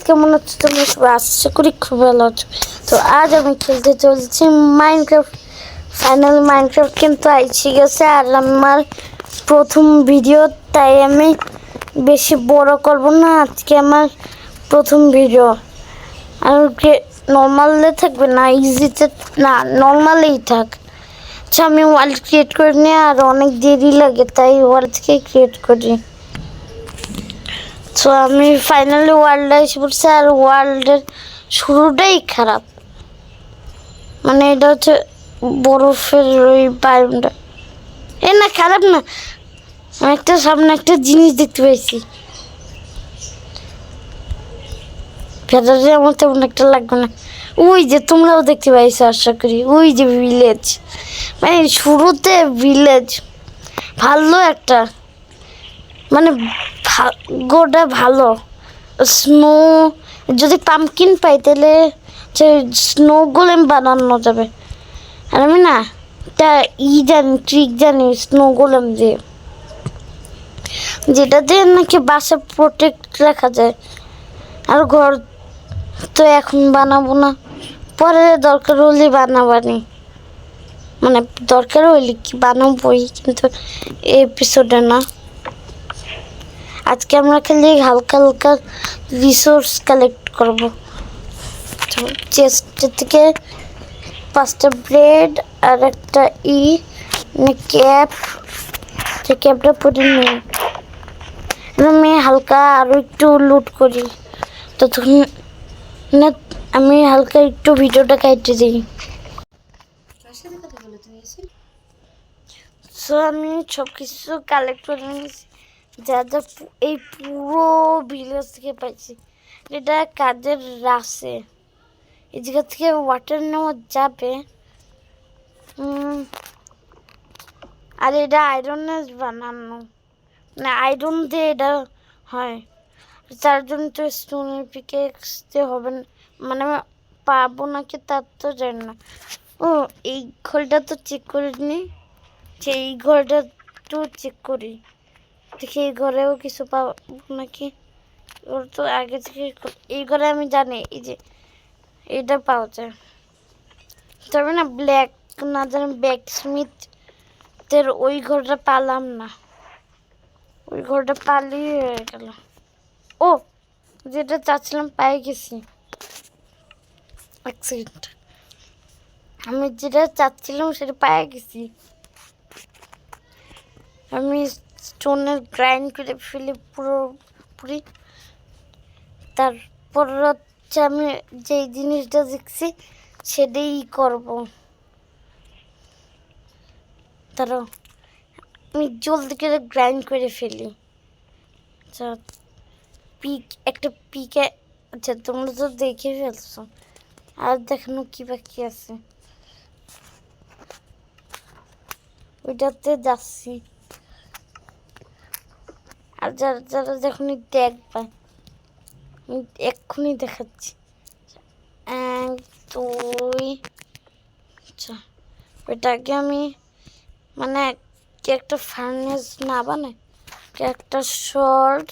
কেমন আছো তোমরা সবাই? আশা করি খুব ভালো আছো। তো আজ আমি খেলতে চলছি মাইনক্রাফট। ফাইনালি মাইনক্রাফট কিন্তু এসে গেছে, আর আমার প্রথম ভিডিও, তাই আমি বেশি বড় করব না। আজকে আমার প্রথম ভিডিও, আর নর্মালে থাকবে না, ইজিতে না, নর্মালেই থাক। আচ্ছা, আমি ওয়ার্ল্ড ক্রিয়েট করে নিই, আর অনেক দেরি লাগে, তাই ওয়ার্ল্ডকে ক্রিয়েট করি। তো আমি ফাইনালি ওয়ার্ল্ডে এসে পড়ছি, আর ওয়ার্ল্ডের শুরুটাই খারাপ। মানে এটা হচ্ছে বরফের ওই বায়ুটা। না, খারাপ না, আমি একটা সামনে একটা জিনিস দেখতে পাইছি। ফেরারে আমার তেমন একটা লাগবে না। ওই যে তোমরাও দেখতে পাইছো আশা করি, ওই যে ভিলেজ, মানে শুরুতে ভিলেজ ভালো একটা, মানে ভাগ্যটা ভালো। স্নো, যদি পাম্পকিন পাই তাহলে স্নো গোলেম বানানো যাবে। আর আমি না একটা জানি, ট্রিক জানি স্নো গোলেম দিয়ে, যেটা দিয়ে নাকি বাসা প্রোটেক্ট রাখা যায়। আর ঘর তো এখন বানাবো না, পরে দরকার হলে বানাবানি, মানে দরকার হইলে কি বানাবোই, কিন্তু এপিসোডে না। আজকে আমরা খালি হালকা হালকা রিসোর্স কালেক্ট করবো। চেস্ট থেকে 5টা ব্রেড আর একটা ক্যাপ, ক্যাপটা পরে নিই। আমি হালকা আরও একটু লুট করি, ততক্ষণ না আমি হালকা একটু ভিডিওটা কেটে দিই। সো আমি সব কিছু কালেক্ট করে নিয়েছি, যা যা এই পুরো ভিলেজ থেকে পাইছি। এটা কাজের রাশে, এই জায়গা থেকে ওয়াটার নেওয়া যাবে। আর এটা আয়রনের বানানো, মানে আয়রন দিয়ে এটা হয়। তার জন্য তো স্টোনের পিকেক্স দিয়ে হবে না, মানে পাবো নাকি তার তো জানি না। ও, এই ঘরটা তো চেক করে নি, এই ঘরটা একটু চেক করি, দেখি এই ঘরেও কিছু পাবো নাকি। ওর তো আগে থেকে এই ঘরে আমি জানি এই যে এটা পাওয়া যায়, তবে না ব্ল্যাক না জানি ব্ল্যাক স্মিথের ওই ঘরটা পালাম না, ওই ঘরটা পালিয়ে হয়ে গেল। ও, যেটা চাচ্ছিলাম পাই গেছি। এক সেকেন্ড, আমি যেটা চাচ্ছিলাম সেটা পাই গেছি। আমি স্টোনের গ্রাইন্ড করে ফেলি পুরোপুরি। তারপর হচ্ছে আমি যেই জিনিসটা দেখছি সেটাই করব। তারও আমি জলদি করে গ্রাইন্ড করে ফেলি। আচ্ছা, একটা পিকে, আচ্ছা তোমরা তো দেখে ফেলছো, আর দেখানো কি বাকি আছে, ওইটাতে যাচ্ছি। আর যারা যারা যখনই দেখবে আমি এক্ষুনি দেখাচ্ছি। 1 2, আচ্ছা ওইটাকে আমি মানে একটা ফার্নেস না বানাই, একটা শর্ট,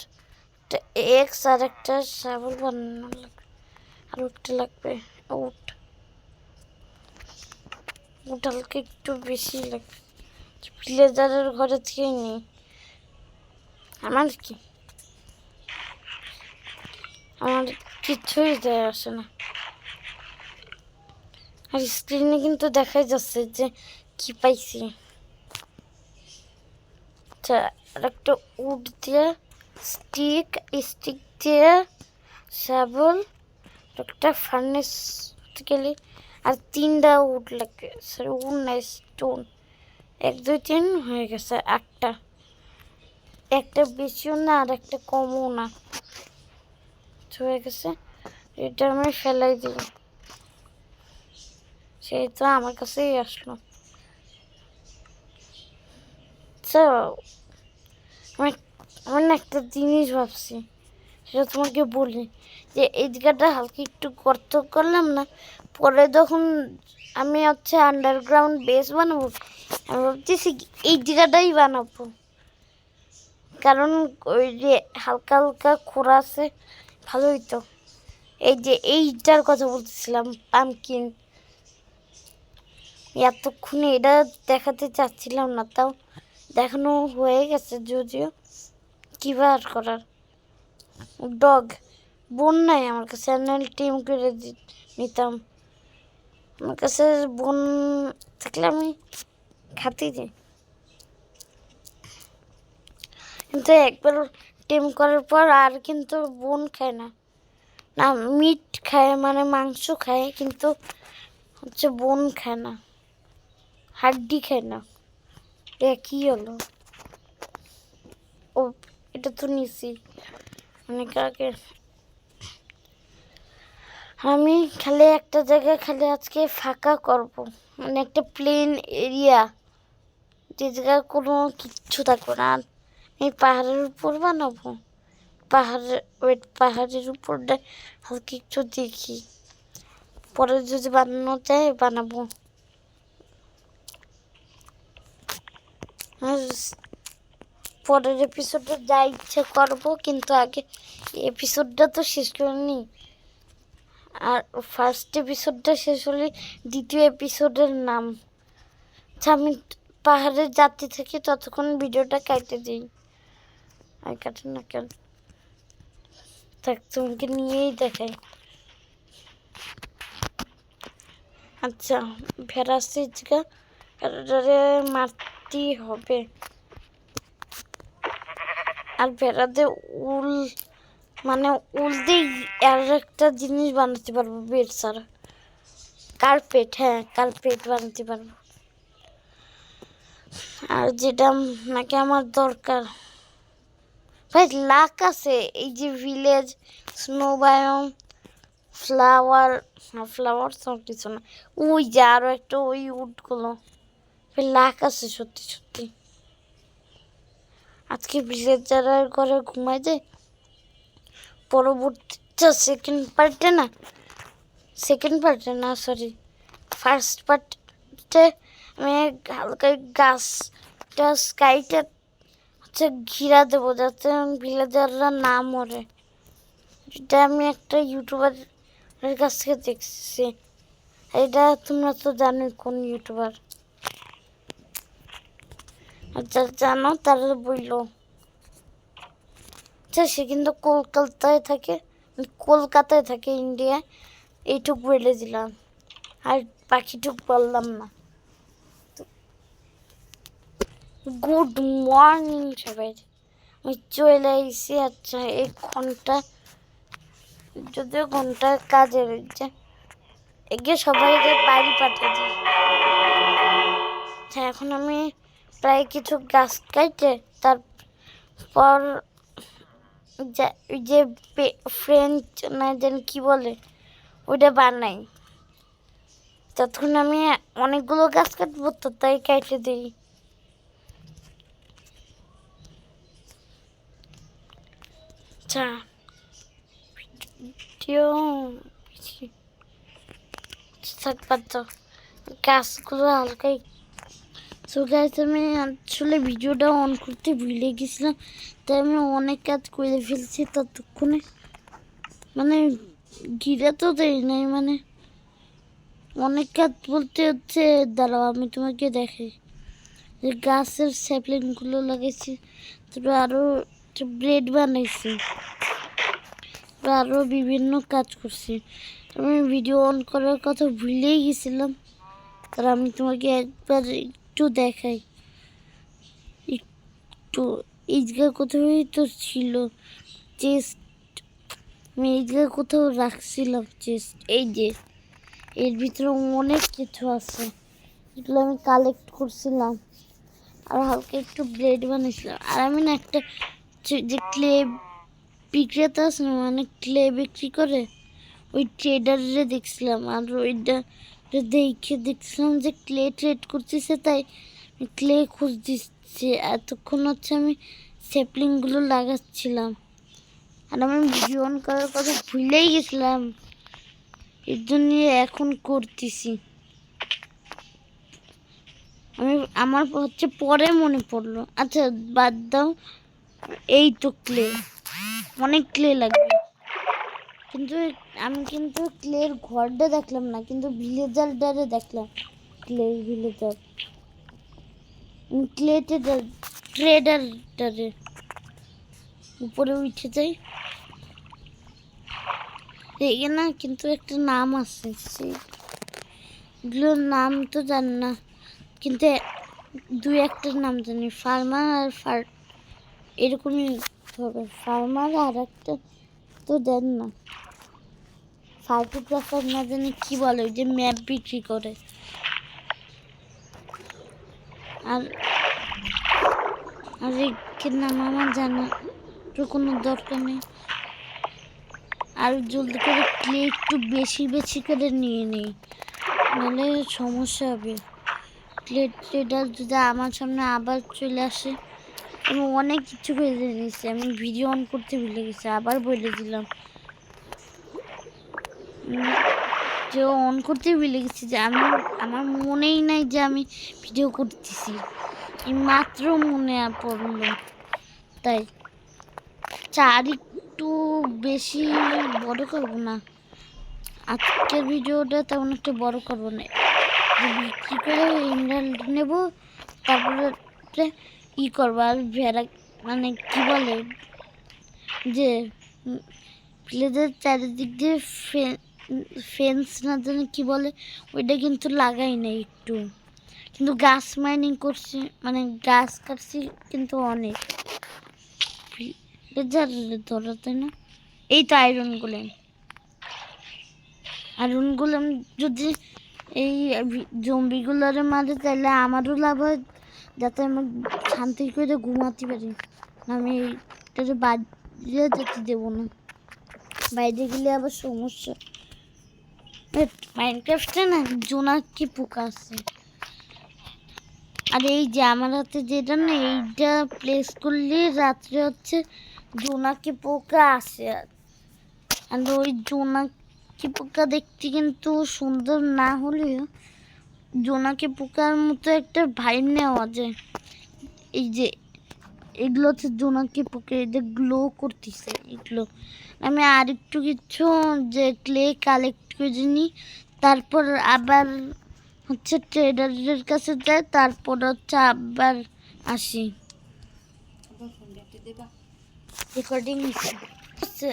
একটা এক্স আর একটা শাবল বানানো লাগবে, আর একটা লাগবে উট হালকা একটু বেশি লাগবে। ভিলেজারের ঘরে থেকেই নিই। আমার কিছুই যায় আসে না, আর স্ক্রিনে কিন্তু দেখাই যাচ্ছে যে কি পাইছি। আচ্ছা, আর একটা উড দিয়ে স্টিক দিয়ে শাবল, একটা ফার্নেস গেলে আর 3টা উড লাগবে, সরি উড না, স্টোন। 1 2 3 হয়ে গেছে 8টা, একটা বেশিও না আর একটা কমও না, হয়ে গেছে। এটা আমি ফেলাই দিব, সেই তো আমার কাছেই আসলো। তো আমি না একটা জিনিস ভাবছি, সেটা তোমাকে বলি, যে এই জায়গাটা হালকা একটু গর্ত করলাম না, পরে যখন আমি হচ্ছে আন্ডারগ্রাউন্ড বেস বানাবো, আমি ভাবতেছি এই জায়গাটাই বানাবো, কারণ ওই যে হালকা হালকা খোঁড়া আছে, ভালোই তো। এই যে এইটার কথা বলতেছিলাম, পামকিন। এতক্ষণে এটা দেখাতে চাচ্ছিলাম না, তাও দেখানো হয়ে গেছে। যদিও কি বার করার, ডগ বোন নাই আমার কাছে, চ্যানেল টিম করে নিতাম। আমার কাছে বোন থাকলে আমি খাতেই যাই, কিন্তু একবার টিম করার পর আর কিন্তু বোন খায় না। না, মিট খায়, মানে মাংস খায়, কিন্তু হচ্ছে বোন খায় না, হাড্ডি খায় না। এটা কি হলো? ও, এটা তো নিছি অনেক আগে। আমি খালি একটা জায়গায় খালি আজকে ফাঁকা করব, মানে একটা প্লেন এরিয়া, যে জায়গায় কোনো কিচ্ছু থাকবে না। আর আমি পাহাড়ের উপর বানাবো, পাহাড়ের উপর হালকা একটু দেখি, পরে যদি বানানো যায় বানাবো। আর পরের এপিসোডে যা ইচ্ছে করবো, কিন্তু আগে এপিসোডটা তো শেষ করে নিই। আর ফার্স্ট এপিসোডটা শেষ হলে দ্বিতীয় এপিসোডের নাম। আচ্ছা, আমি পাহাড়ে যাত্রী থেকে ততক্ষণ ভিডিওটা কাটতে দিই। আর কাটে না কেন, থাক, তোমাকে নিয়েই দেখাই। আচ্ছা, ভেড়া সিজকা মারতেই হবে। আর ভেড়াতে উল, মানে উল দিয়ে আর একটা জিনিস বানাতে পারবো, বেড ছাড়া কার্পেট। হ্যাঁ, কার্পেট বানাতে পারবো। আর যেটা নাকি আমার দরকার, ভাই লাক আছে। এই যে village, snow biome, flower, flower সব কিছু না, ওই যে আরো একটা ওই উডগুলো, লাক আছে সত্যি সত্যি। আজকে ভিলেজারের ঘরে ঘুমাই যায়, পরবর্তীটা সেকেন্ড পার্টে না, সরি, ফার্স্ট পার্টে আমি হালকা গাছটা স্কাইটা হচ্ছে ঘিরা দেবো, যাতে ভিলেজাররা না মরে। এটা আমি একটা ইউটিউবারের কাছ থেকে দেখছি। এটা তোমরা তো জানো কোন ইউটিউবার, আচ্ছা জানো তারা বললো। আচ্ছা, সে কিন্তু কলকাতায় থাকে, ইন্ডিয়ায়। এইটুক বলে দিলাম, আর বাকিটুক বললাম না। গুড মর্নিং সবাই, আমি চলে এসেছি। আচ্ছা, এই ঘন্টা, যদিও ঘন্টা কাজে রয়েছে, এগিয়ে সবাইকে বাড়ি পাঠিয়ে দিই। আচ্ছা, এখন আমি প্রায় কিছু গাছ কাটে তারপর যে ফ্রেঞ্চ না জানি কি বলে ওইটা বানাই। তখন আমি অনেকগুলো গাছ কাটবো, তো তাই কেটে দিই। আচ্ছা, গাছগুলো হালকাই। সো গাইস, আমি আসলে ভিডিওটা অন করতে ভুলে গেছিলাম, তাই আমি অনেক কাজ করে ফেলছি ততক্ষণে। মানে ঘিরে তো দেই নাই, মানে অনেক কাজ বলতে হচ্ছে। দাঁড়াও, আমি তোমাকে দেখাই। যে গাছের স্যাপলিংগুলো লাগাইছি, তারপরে আরও ব্রেড বানাইছি, আরও বিভিন্ন কাজ করছি। আমি ভিডিও অন করার কথা ভুলেই গেছিলাম, আর আমি তোমাকে একবার একটু দেখাই। একটু এই জায়গায় কোথাও তো ছিল চেস্ট, আমি এই জায়গায় কোথাও রাখছিলাম চেস্ট। এই যে এর ভিতরে অনেক কিছু আছে, এগুলো আমি কালেক্ট করছিলাম। আর হালকা একটু ব্লেড বানিয়েছিলাম। আর আমি না একটা যে ক্লে বিক্রেতা আছে না, মানে ক্লে বিক্রি করে, ওই ট্রেডারে দেখছিলাম। আর ওইটা দেখছিলাম যে ক্লে ট্রেড করতেছে, তাই ক্লে খুঁজ দিচ্ছে। এতক্ষণ হচ্ছে আমি স্যাপলিংগুলো লাগাচ্ছিলাম, আর আমি ভিডিও অন করার কথা ভুলেই গেছিলাম, এর জন্য এখন করতেছি। আমার হচ্ছে পরে মনে পড়লো। আচ্ছা বাদ দাও, এই তো ক্লে, অনেক ক্লে লাগবে। কিন্তু আমি কিন্তু ক্লের ঘরটা দেখলাম না, কিন্তু ভিলেজারটারে দেখলাম। ক্লের ভিলেজার ক্লেতে ট্রেডারটারে উপরে উঠে যাই। এখানে কিন্তু একটা নাম আছে, সেগুলোর নাম তো জানি না, কিন্তু দুই একটার নাম জানি, ফার্মার আর এরকমই হবে। ফার্মার আর একটা তো দেন না, ফটোগ্রাফার না জানি কি বলে, ওই যে ম্যাপ বিক্রি করে। আর আর এর নাম আমার জানা তো কোনো দরকার নেই। আর জলদি করে ক্লে একটু বেশি বেশি করে নিয়ে নিই, নাহলে সমস্যা হবে। ক্লে ট্রেডার যদি আমার সামনে আবার চলে আসে, আমি অনেক কিছু করে নিয়েছি, আমি ভিডিও অন করতে ভুলে গেছি, আবার বলে দিলাম যে অন করতে ভুলে গেছি, যে আমি আমার মনেই নাই যে আমি ভিডিও করতেছি, এই মাত্র মনে পড়লো। তাই চার একটু বেশি বড় করবো না, আজকের ভিডিওটা তেমন একটা বড় করবো না, বিক্রি করে ইমরাল্ড নেব, তারপরে ই করবো। আর ভেড়া মানে কি বলে যে প্লেদের চারিদিক দিয়ে ফেন্স না জানি কি বলে, ওইটা কিন্তু লাগাই নাই একটু, কিন্তু গাছ মাইনিং করছি, মানে গাছ কাটছি কিন্তু অনেক। ধরো তাই না, এই তো আয়রন গোলেম যদি এই জম্বিগুলোরে মারে, তাহলে আমারও লাভ হয়, যাতে আমি শান্তি করে ঘুমাতে পারি। আমি এইটাকে বাইরে যেতে দেবো না, বাইরে গেলে আবার সমস্যা। মাইনক্রাফটে না জোনাকি পোকা আছে, আর এই যে আমার হাতে যেটা না, এইটা প্লেস করলে রাত্রে হচ্ছে জোনাকি পোকা আসে। আর ওই জোনাকি পোকা দেখতে কিন্তু সুন্দর না হলেও জোনাকি পোকার মতো একটা ভাইব নেওয়া যায়। এই যে এগুলো হচ্ছে জোনাকি পোকা, এদের গ্লো করতেছে এগুলো। আমি আর একটু কিছু যে ক্লে কালেক্ট করে নিই, তারপর আবার হচ্ছে ট্রেডারের কাছে যায়, তারপর হচ্ছে আবার আসি। রেকর্ডিং হচ্ছে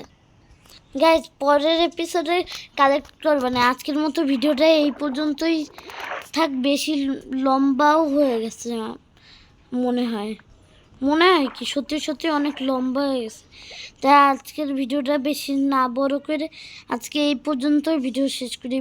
গাইজ, পরের এপিসোডে কালেক্ট করবে না, আজকের মতো ভিডিওটা এই পর্যন্তই থাক। বেশি লম্বাও হয়ে গেছে মনে হয় কি সত্যি সত্যি অনেক লম্বা হয়ে গেছে, তাই আজকের ভিডিওটা বেশি না বড় করে আজকে এই পর্যন্তই ভিডিও শেষ করি।